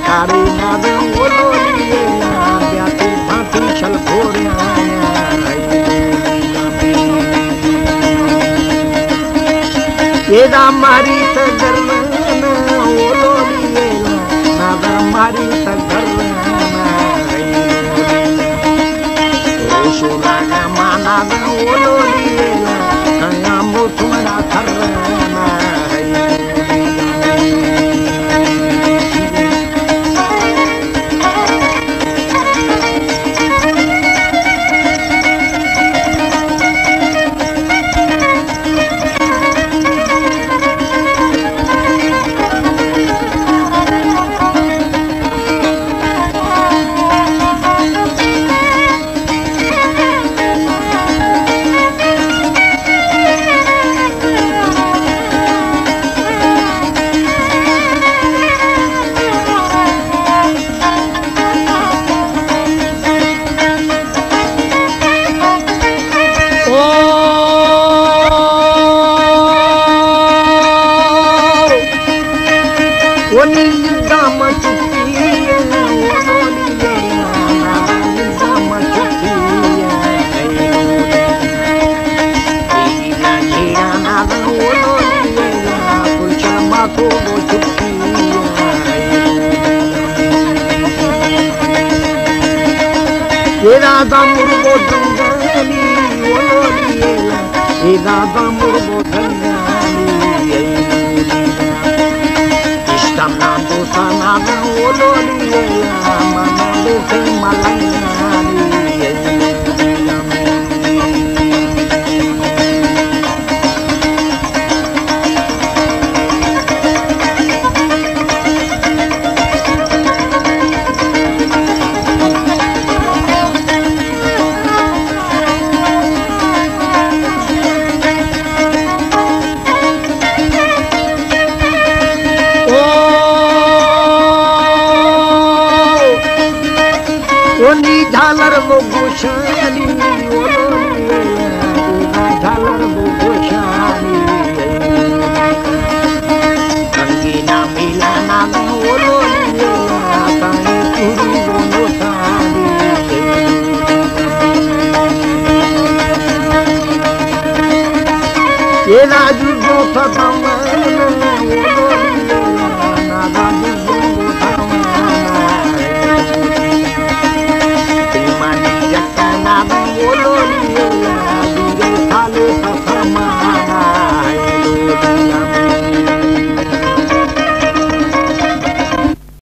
तारे नाद ओलोलिए ब्याती भाती छल भोरिया एदा मारी त गरन ओलोलिए नाद मारी त गरन ओशोला माना ओलोलिए कया मोथुमरा थरना Eda murbo dangani ololiela Eda murbo dangani Istamnando sanada ololiela Manalo se malangani झालर वो गोशानी झालर वो गोशानी कंगीना मिला नाम ये राजू जो था